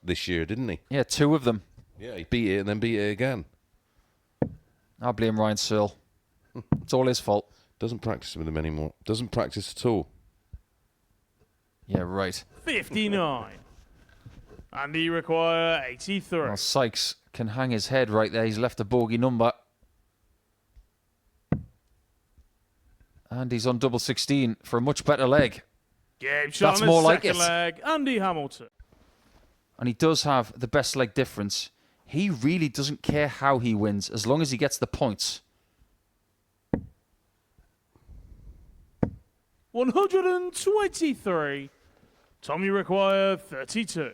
this year, didn't he? Yeah, 2 of them. Yeah, he beat it and then beat it again. I blame Ryan Searle. It's all his fault. Doesn't practice with him anymore. Doesn't practice at all. Yeah, right. 59. And he require 83. Well, Sykes can hang his head right there. He's left a bogey number. And he's on double 16 for a much better leg. Game shot That's on more his like second it. leg, Andy Hamilton. And he does have the best leg difference. He really doesn't care how he wins as long as he gets the points. 123. Tommy require 32.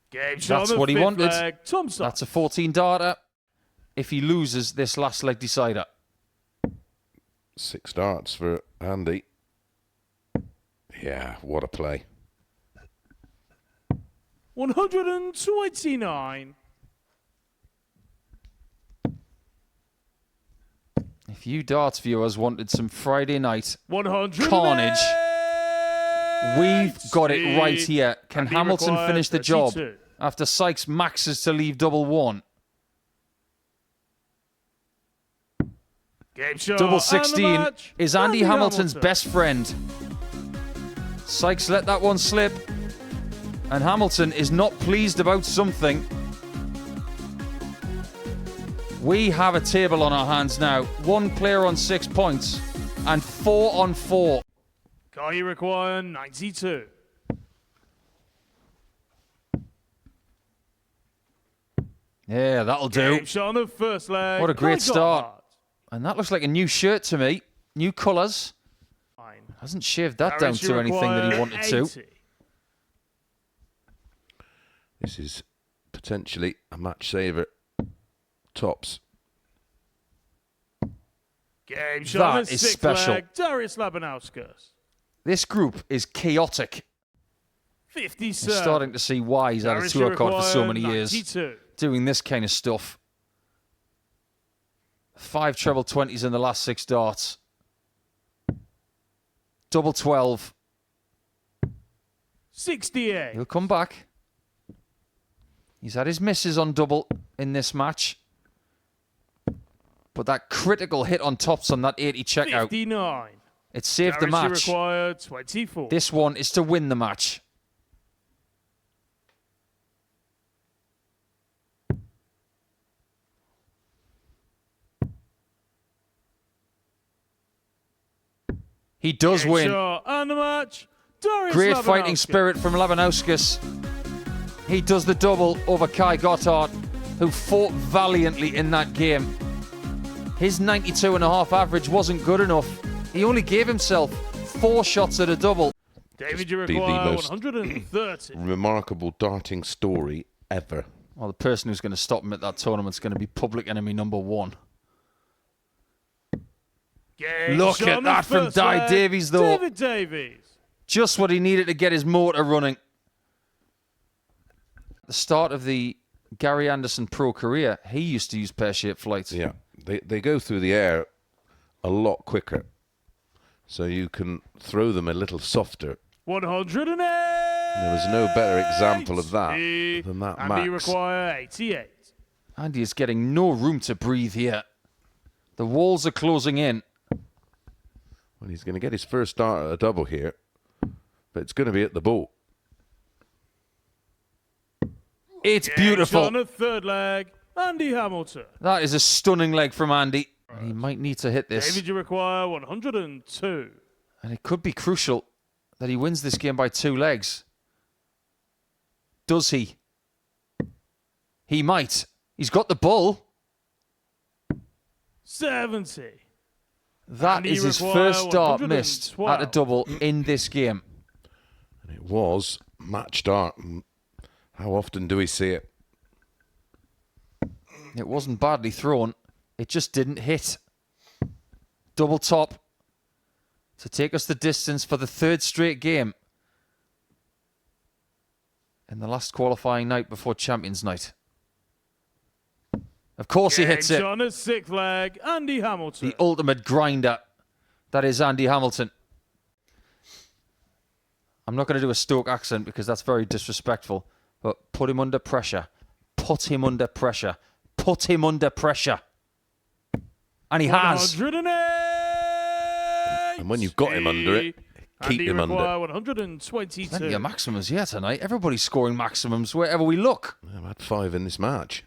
Game shot That's on the what he fifth wanted. leg, Tom Sykes. That's a 14 darter if he loses this last leg decider. 6 darts for Andy. Yeah, what a play. 129. If you darts viewers wanted some Friday night 100 carnage, we've got it right here. Can Andy Hamilton requires finish the job 32. after Sykes maxes to leave double 1? Game shot Double and the 16 match, is Andy Andy Hamilton's Hamilton. best friend. Sykes let that one slip. And Hamilton is not pleased about something. We have a table on our hands now. 1 player on 6 points and 4 on 4. He require 92. Yeah, that'll do. Game shot on the first leg. What a great Kai got start. hard. And that looks like a new shirt to me. New colours. Fine. Hasn't shaved that down Garage to anything that he require wanted to. 80. This is potentially a match saver. Tops. Game shot on That the is sixth special. leg. Davies Labanuskas. This group is chaotic. 57. I'm starting to see why he's had a Garage tour card for so require many years. 92. Doing this kind of stuff. 5 treble 20s in the last 6 darts. Double 12. 68. He'll come back. He's had his misses on double in this match. But that critical hit on tops on that 80 checkout, 59. it saved the Garage match. require 24. This one is to win the match. He does Game win. shot and the match. Davies Great Labanuskas. fighting spirit from Labanuskas. He does the double over Kai Gotthard, who fought valiantly in that game. His 92.5 average wasn't good enough. He only gave himself 4 shots at a double. David, you Be the require most 130. remarkable darting story ever. Well, the person who's going to stop him at that tournament's going to be public enemy number 1. Game Look shot at on the that from first Di leg. Davies, though. David Davies. Just what he needed to get his motor running. At the start of the Gary Anderson pro career, he used to use pear-shaped flights. Yeah, they go through the air a lot quicker. So you can throw them a little softer. 108. There was no better example of that than that and max. we require 88. Andy is getting no room to breathe here. The walls are closing in. Well, he's going to get his first start at a double here, but it's going to be at the ball. It's Game beautiful. shot on the third leg. Andy Hamilton. That is a stunning leg from Andy. And he might need to hit this. David, you require 102. And it could be crucial that he wins this game by 2 legs. Does he? He might. He's got the bull. 70. That And is he his require first start missed 112. at a double in this game. And it was match dart. How often do we see it? It wasn't badly thrown. It just didn't hit. Double top to take us the distance for the 3rd straight game in the last qualifying night before Champions Night. Of course he hits Game it. shot on the sixth leg. Andy Hamilton. The ultimate grinder. That is Andy Hamilton. I'm not going to do a Stoke accent because that's very disrespectful. But put him under pressure. Put him under pressure. Put him under pressure. And he has. 108. And when you've got him under it, keep him under. 122. Plenty of maximums here tonight. Everybody's scoring maximums wherever we look. I've had 5 in this match.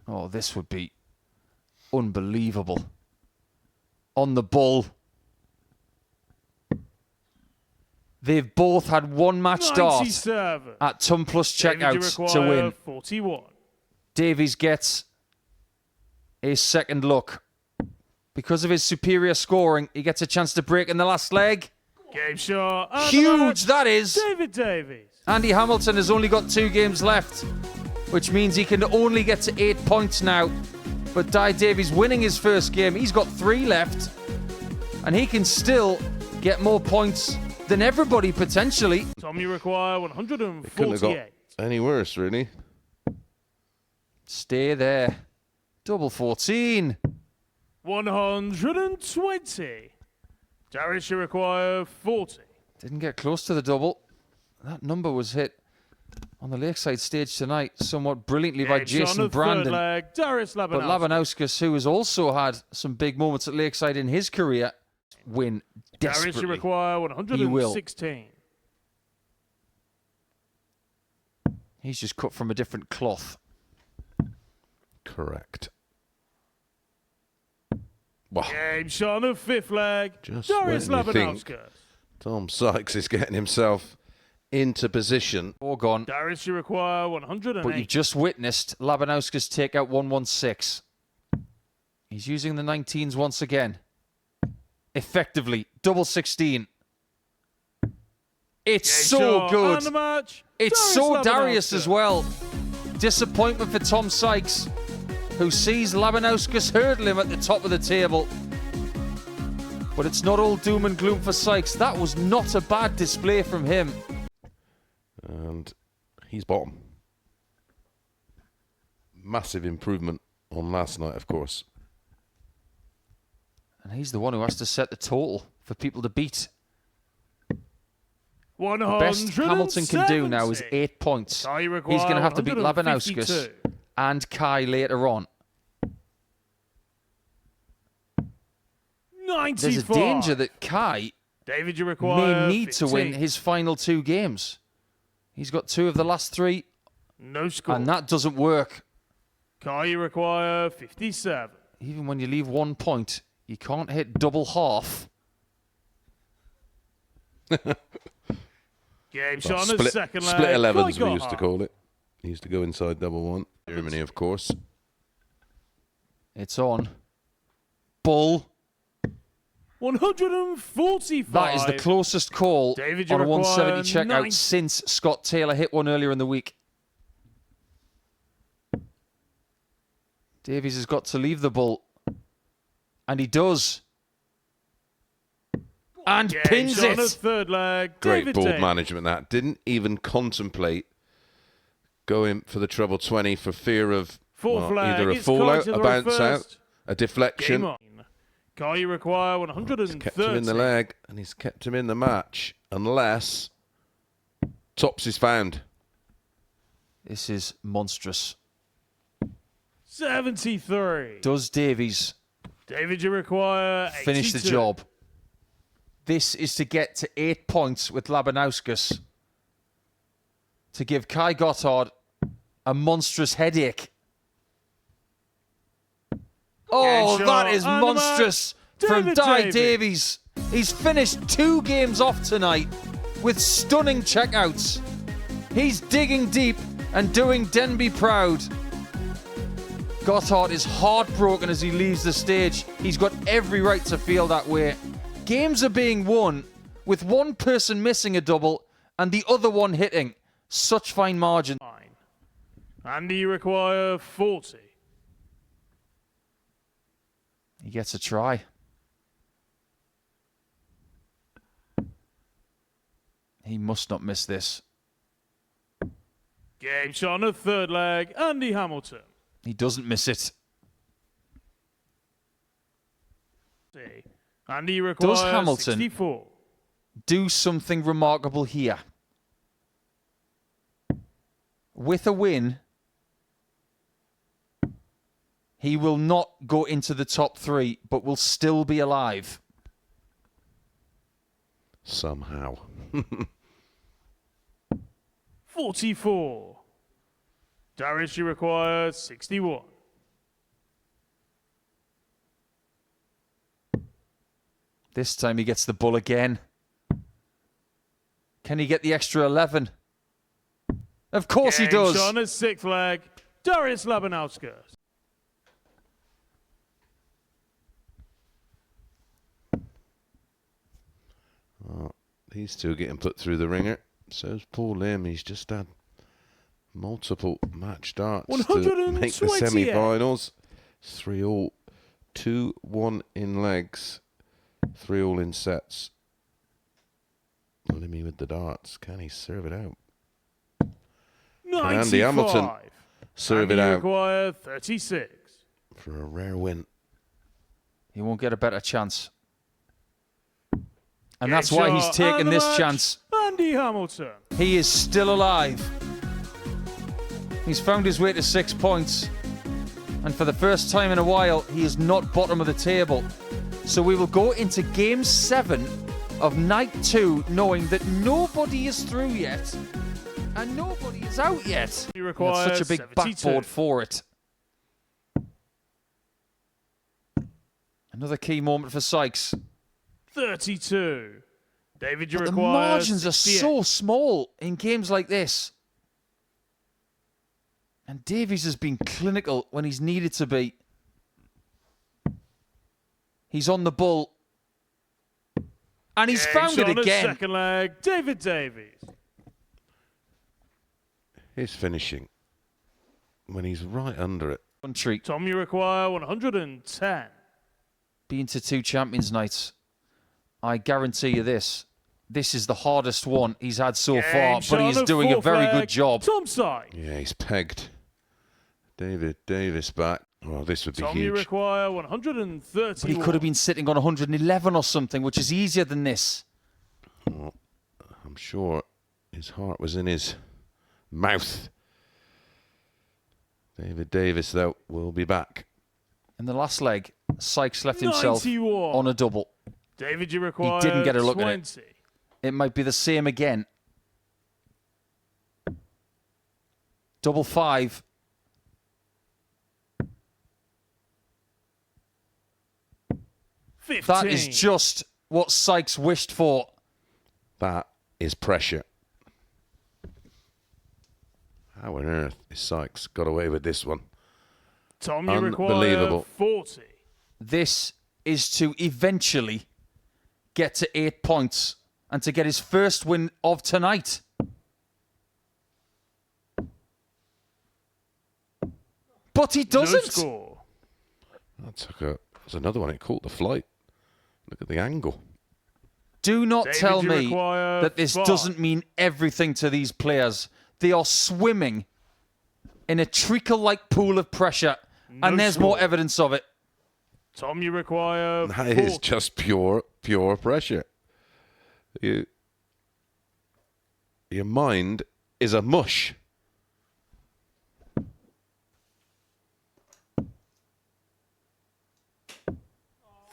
Oh, this would be unbelievable. On the ball. They've both had one match start 97. at ton plus checkouts to Davies win. 41. Davies gets a second look. Because of his superior scoring, he gets a chance to break in the last leg. Game shot. and the Huge, match, that is. David Davies. Andy Hamilton has only got 2 games left, which means he can only get to 8 points now. But Davies winning his first game, he's got 3 left, and he can still get more points than everybody potentially. Tommy require Couldn't have got 148. any worse, really. Stay there. Double 14. 120. Darius, you require 40. Didn't get close to the double. That number was hit on the Lakeside stage tonight somewhat brilliantly by Game shot on Jason the third Brandon. leg, Darius But Labanuskas. Labanuskas, who has also had some big moments at Lakeside in his career, win Darius, you desperately. require 116. He's just cut from a different cloth. Correct. Wow. Game shot on the fifth leg, Just Darius when you think- Labanuskas. Tom Sykes is getting himself into position. All gone. Darius, you require 108. But you've just witnessed Labanuskas take out 116. He's using the 19s once again. Effectively. Double 16. It's Game so shot good. and the match, It's Darius so Darius Labanuskas. as well. Disappointment for Tom Sykes, who sees Labanuskas hurdle him at the top of the table. But it's not all doom and gloom for Sykes. That was not a bad display from him. And he's bottom. Massive improvement on last night, of course. And he's the one who has to set the total for people to beat. The 170. best Hamilton can do now is 8 points. Kai He's require going to have to beat 152. Labanuskas and Kai later on. 95. There's a danger that Kai David, you require may need to win 15. his final 2 games. He's got 2 of the last 3, No score. and that doesn't work. Kai, you require 57. Even when you leave 1 point, you can't hit double half. Game shot on the second leg. split 11s, we Kai used to call it. He used to go inside double one. Germany, of course. It's on. Bull. 145. That is the closest call David, you on a 170 require checkout 9. since Scott Taylor hit one earlier in the week. Davies has got to leave the bull. And he does. And Game pins shot on the it. third leg. Great David board Davies. management, that. Didn't even contemplate going for the treble 20 for fear of Fourth leg. either a It's fallout, Kai to a the bounce first. out, a Game deflection. on. Kai, you require He's 130. kept him in the leg, and he's kept him in the match, unless tops is found. This is monstrous. 73. Does Davies David, you require 82. finish the job? This is to get to 8 points with Labanuskas. To give Kai Gothard a monstrous headache. Oh, Game that shot is and the monstrous match. from David Di Davies. Davies. He's finished 2 games off tonight with stunning checkouts. He's digging deep and doing Denby proud. Gothard is heartbroken as he leaves the stage. He's got every right to feel that way. Games are being won with one person missing a double and the other one hitting. Such fine margin. Andy, you require 40. He gets a try. He must not miss this. Game shot on the third leg. Andy Hamilton. He doesn't miss it. Andy, you require Does Hamilton 64. do something remarkable here. With a win, he will not go into the top 3, but will still be alive. Somehow. 44. Davies, you require 61. This time he gets the bull again. Can he get the extra 11? Of course he does. On his 6th leg, Davies Labanuskas. Oh, these two are getting put through the ringer. So's Paul Lim. He's just had multiple match starts to make the 128. semi-finals. 3-all, 2-1 in legs, 3-all in sets. Limmy with the darts. Can he serve it out? 95. Andy Hamilton serve it out require 36. for a rare win. He won't get a better chance. And that's why he's taking this chance. Andy Hamilton. He is still alive. He's found his way to 6 points. And for the first time in a while, he is not bottom of the table. So we will go into Game 7 of Night 2 knowing that nobody is through yet. And nobody is out yet. He That's requires such a big 72. backboard for it. Another key moment for Sykes. 32. David, you But the require margins are 68. so small in games like this. And Davies has been clinical when he's needed to be. He's on the bull. And he's found it on his again. 2nd leg, David Davies. His finishing, when he's right under it. Country. Tom, you require 110. Been to 2 Champions Nights. I guarantee you this. This is the hardest one he's had so far, but he is doing a very good job. Tom Sykes. Yeah, he's pegged. David Davis back. Oh, this would be Tom, you huge. require 130. But he could have been sitting on 111 or something, which is easier than this. Oh, I'm sure his heart was in his mouth. David Davis, though, will be back. In the last leg, Sykes left himself 91. on a double. David, you require He didn't get a look 20. at it. It might be the same again. Double 5. That is just what Sykes wished for. That is pressure. How on earth is Sykes got away with this one? Tom, you require Unbelievable. 40. This is to eventually get to 8 points and to get his first win of tonight. But he No doesn't. score. That's another one. It caught the flight. Look at the angle. Do not David, tell you me require that this 5. doesn't mean everything to these players. They are swimming in a treacle-like pool of pressure, and there's more evidence of it. Tom, you require That 40. is just pure pressure. Your mind is a mush.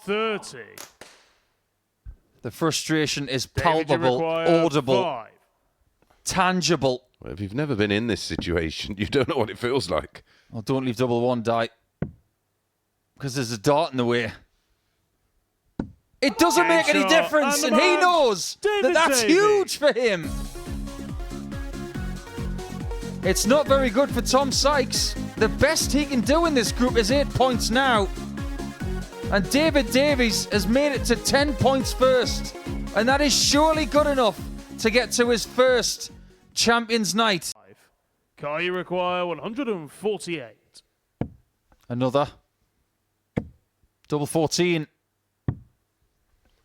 $30. The frustration is David, you palpable, require audible, 5. tangible. Well, if you've never been in this situation, you don't know what it feels like. Oh, don't leave double 1 die. Because there's a dart in the way. It doesn't make any shot, difference, and and the he man, knows David that that's Davies. huge for him. It's not very good for Tom Sykes. The best he can do in this group is 8 points now. And David Davies has made it to 10 points first. And that is surely good enough to get to his first Champions Night. Car, you require 148. Another. Double 14.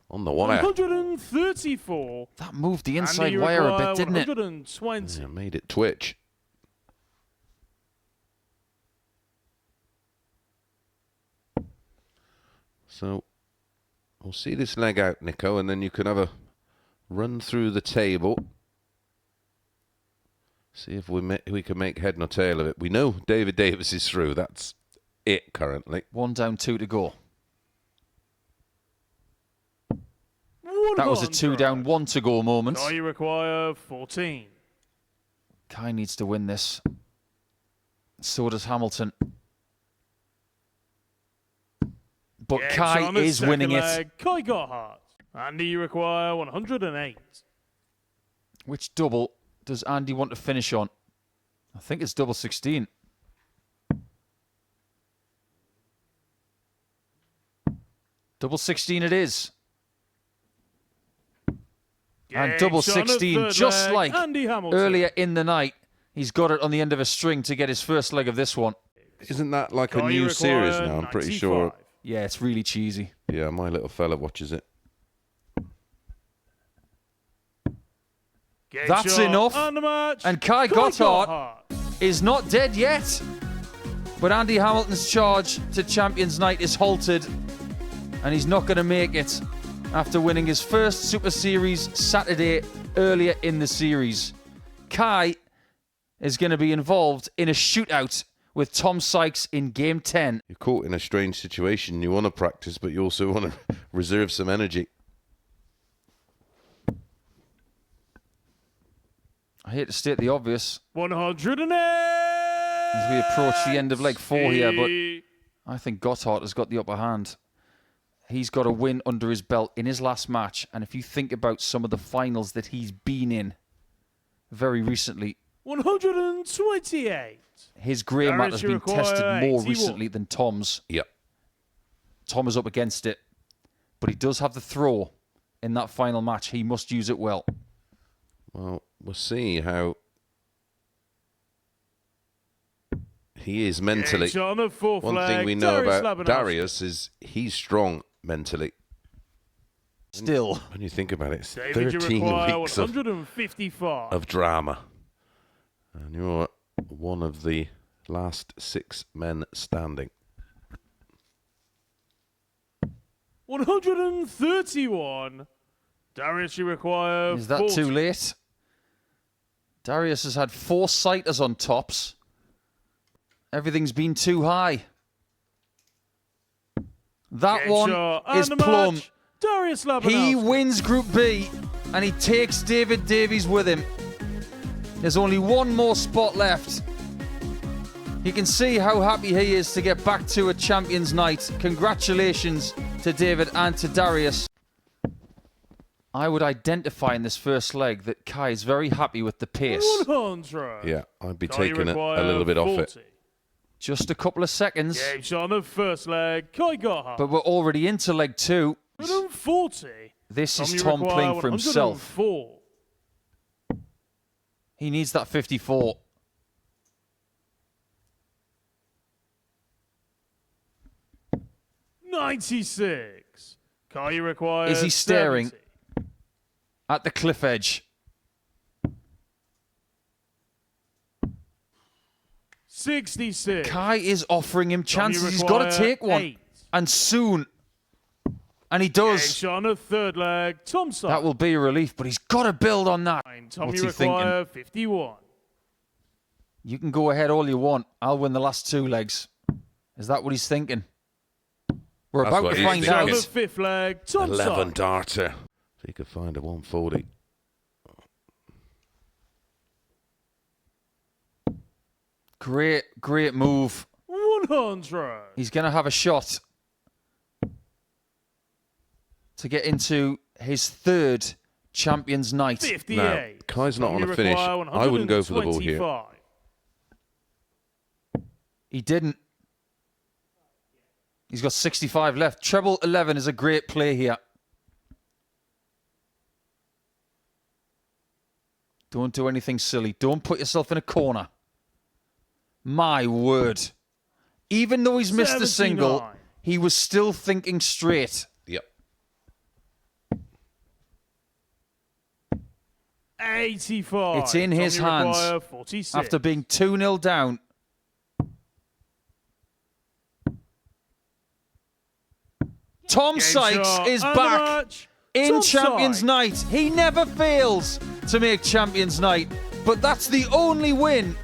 On the wire. 134. That moved the Andy, inside you wire a require bit, didn't it? 120. Yeah, made it twitch. So we'll see this leg out, Nico, and then you can have a run through the table. See if we can make head nor tail of it. We know David Davies is through. That's it currently. 1 down, 2 to go. That was a 2 down, 1 to go moment. Kai require 14. Kai needs to win this. So does Hamilton. But Gets Kai on the is second winning leg. it. Kai got hard. Andy, you require 108. Which double does Andy want to finish on? I think it's double 16. Double 16 it is. And Gets double on the 16, third just leg. like Andy Hamilton. earlier in the night, he's got it on the end of a string to get his first leg of this one. Isn't that like a Kai new require series now? I'm pretty 95. sure. Yeah, it's really cheesy. Yeah, my little fella watches it. Gets That's shot enough. on the match. And Kai Gotthard is not dead yet. But Andy Hamilton's charge to Champions Night is halted. And he's not going to make it after winning his first Super Series Saturday earlier in the series. Kai is going to be involved in a shootout with Tom Sykes in Game 10. You're caught in a strange situation. You want to practice, but you also want to reserve some energy. I hate to state the obvious 108. as we approach the end of leg 4 here, but I think Gotthard has got the upper hand. He's got a win under his belt in his last match, and if you think about some of the finals that he's been in very recently, 128. his grey mat has been tested more 81. recently than Tom's. Yep. Tom is up against it, but he does have the throw in that final match. He must use it well. Well, we'll see how he is mentally. Gets on the fourth One leg. thing we know Darius about Labanuskas. Darius is he's strong mentally. Still, When you think about it, it's David, you 13 require weeks 155. of drama. And you're one of the last 6 men standing. 131. Darius, you require is that 40. too late? Darius has had 4 sighters on tops. Everything's been too high. That Gets one shot is and the plumb. match. Darius Labanuskas. He wins Group B, and he takes David Davies with him. There's only one more spot left. You can see how happy he is to get back to a Champions Night. Congratulations to David and to Darius. I would identify in this first leg that Kai is very happy with the pace. 100. Yeah, I'd be Kai, you taking a require little bit off it. 40. Just a couple of seconds, Gets on the first leg. Kai got hard. but we're already into leg 2. 140. This is you Tom require playing for himself. 104. He needs that 54. $96. Kai, you require Is he staring 70. at the cliff edge? 66. Kai is offering him Tom, you chances. He's got to require take one. 8. And soon. And he does. Gets on the third leg. Tom Sykes. That will be a relief, but he's got to build on that. Tom, What's you he thinking? require 51. You can go ahead all you want. I'll win the last 2 legs. Is that what he's thinking? We're That's about what to he's find Gets on out. the thinking. fifth leg. Tom 11 Sykes. darter. If he could find a 140. Great move. 100. He's going to have a shot to get into his 3rd Champions Night. 58. Now, Kai's not Tom, on you a finish. require I wouldn't go for the ball here. 125. He didn't. He's got 65 left. Treble 11 is a great play here. Don't do anything silly. Don't put yourself in a corner. My word. Even though he's missed the single, 79. he was still thinking straight. Yep. 85. It's in Tom, his you hands require 46. After being 2-0 down. Tom Game Sykes shot is and the back. match. in Onside. Champions Night. He never fails to make Champions Night, but that's the only win